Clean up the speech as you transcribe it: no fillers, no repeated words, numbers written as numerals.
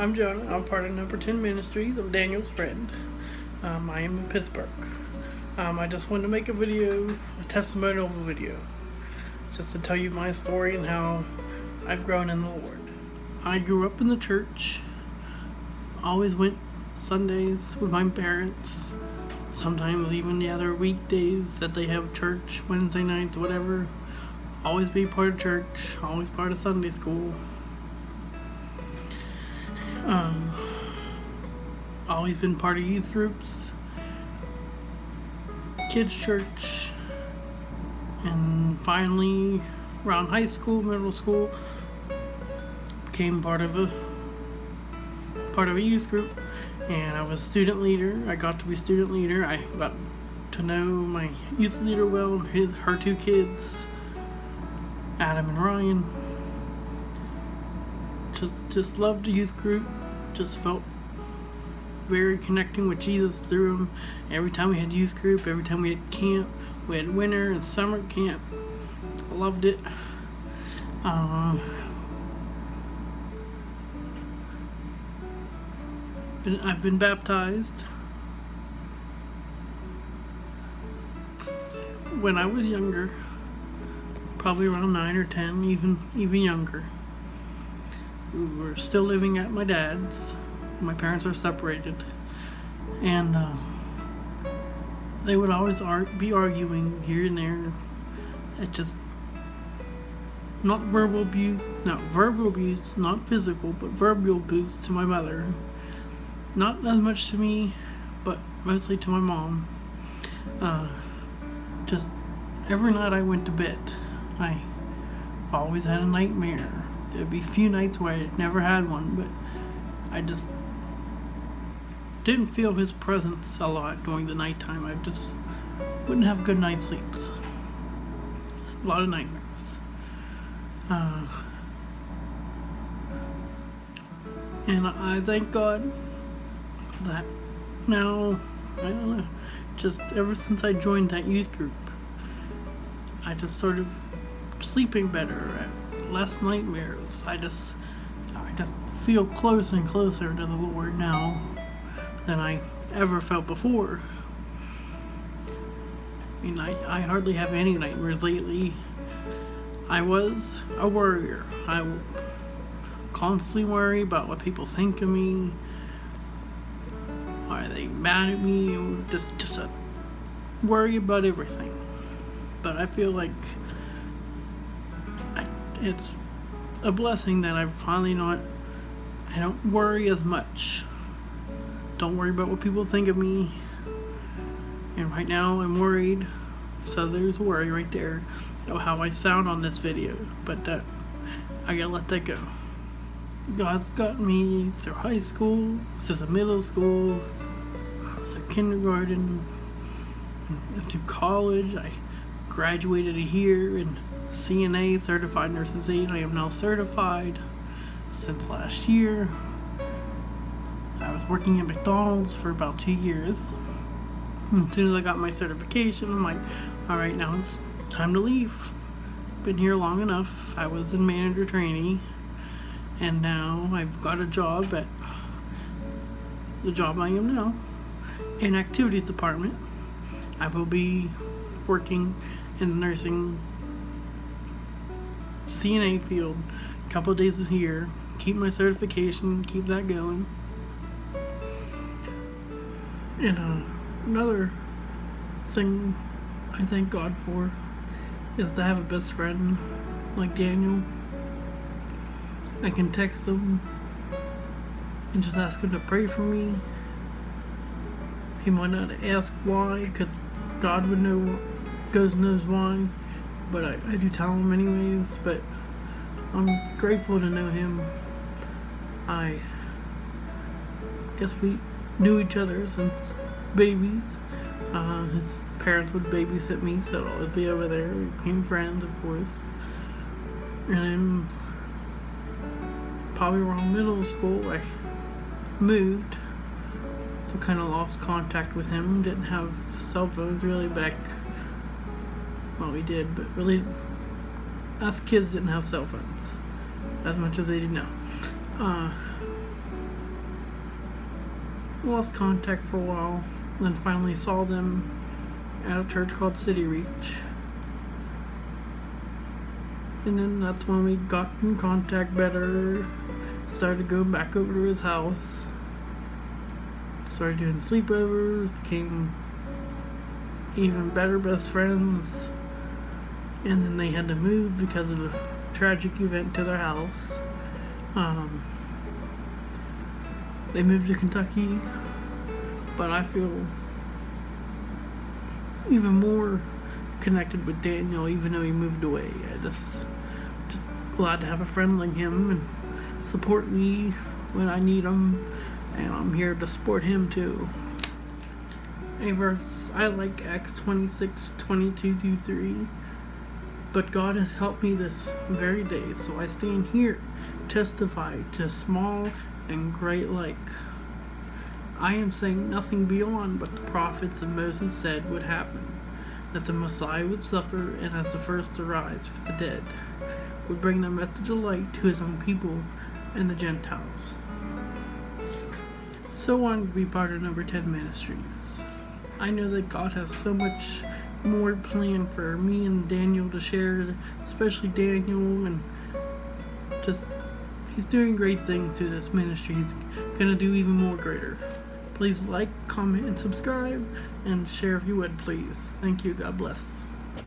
I'm Jonah. I'm part of Number 10 Ministries. I'm Daniel's friend. I am in Pittsburgh. I just wanted to make a video, a testimonial video, just to tell you my story and how I've grown in the Lord. I grew up in the church. Always went Sundays with my parents. Sometimes even the other weekdays that they have church, Wednesday nights, whatever. Always be part of church. Always part of Sunday school. Always been part of youth groups, kids church, and finally around high school, middle school, became part of a youth group, and I was student leader. I got to be student leader. I got to know my youth leader well, and her two kids, Adam and Ryan. Just loved the youth group. Just felt very connecting with Jesus through them. Every time we had youth group, every time we had camp, we had winter and summer camp. I loved it. I've been baptized when I was younger, probably around 9 or 10, even younger. We were still living at my dad's. My parents are separated, and they would always be arguing here and there. It just not verbal abuse, not physical, but verbal abuse to my mother. Not as much to me, but mostly to my mom. Just every night I went to bed, I've always had a nightmare. There'd be a few nights where I never had one, but I just didn't feel his presence a lot during the nighttime. I just wouldn't have good night sleeps. A lot of nightmares. And I thank God that now, I don't know, just ever since I joined that youth group, I just sort of sleeping better, less nightmares. I just feel closer and closer to the Lord now than I ever felt before. I mean, I hardly have any nightmares lately. I was a worrier. I would constantly worry about what people think of me. Are they mad at me? Just a worry about everything. But I feel like it's a blessing that I finally I don't worry as much. Don't worry about what people think of me. And right now I'm worried. So there's worry right there of how I sound on this video. But I gotta let that go. God's got me through high school, through the middle school, through kindergarten, and through college. I graduated here in CNA, Certified Nurse's Aide. I am now certified since last year. I was working at McDonald's for about 2 years. And as soon as I got my certification, I'm like, alright, now it's time to leave. Been here long enough. I was in manager training, and now I've got a job at the job I am now in activities department. I will be working in the nursing CNA field a couple of days a year. Keep my certification, keep that going. And another thing I thank God for is to have a best friend like Daniel. I can text him and just ask him to pray for me. He might not ask why, because God would know, God knows why, but I do tell him anyways. But I'm grateful to know him. I guess we knew each other since babies. His parents would babysit me, so I'd always be over there. We became friends, of course. And then probably around middle school, I moved, so kind of lost contact with him. Didn't have cell phones really back. Well, we did, but really, us kids didn't have cell phones as much as they do now. lost contact for a while, then finally saw them at a church called City Reach. And then that's when we got in contact better, started going back over to his house, started doing sleepovers, became even better best friends. And then they had to move because of a tragic event to their house. They moved to Kentucky, but I feel even more connected with Daniel even though he moved away. I just glad to have a friend like him and support me when I need him, and I'm here to support him too. A verse I like, Acts 26:22-3. But God has helped me this very day, so I stand here, testify to small and great like. I am saying nothing beyond what the prophets of Moses said would happen, that the Messiah would suffer, and as the first to rise for the dead, would bring the message of light to his own people and the Gentiles. So on to be part of Number 10 Ministries. I know that God has so much more planned for me and Daniel to share, especially Daniel, and just he's doing great things through this ministry. He's gonna do even more greater. Please like, comment, and subscribe, and share if you would, please. Thank you. God bless.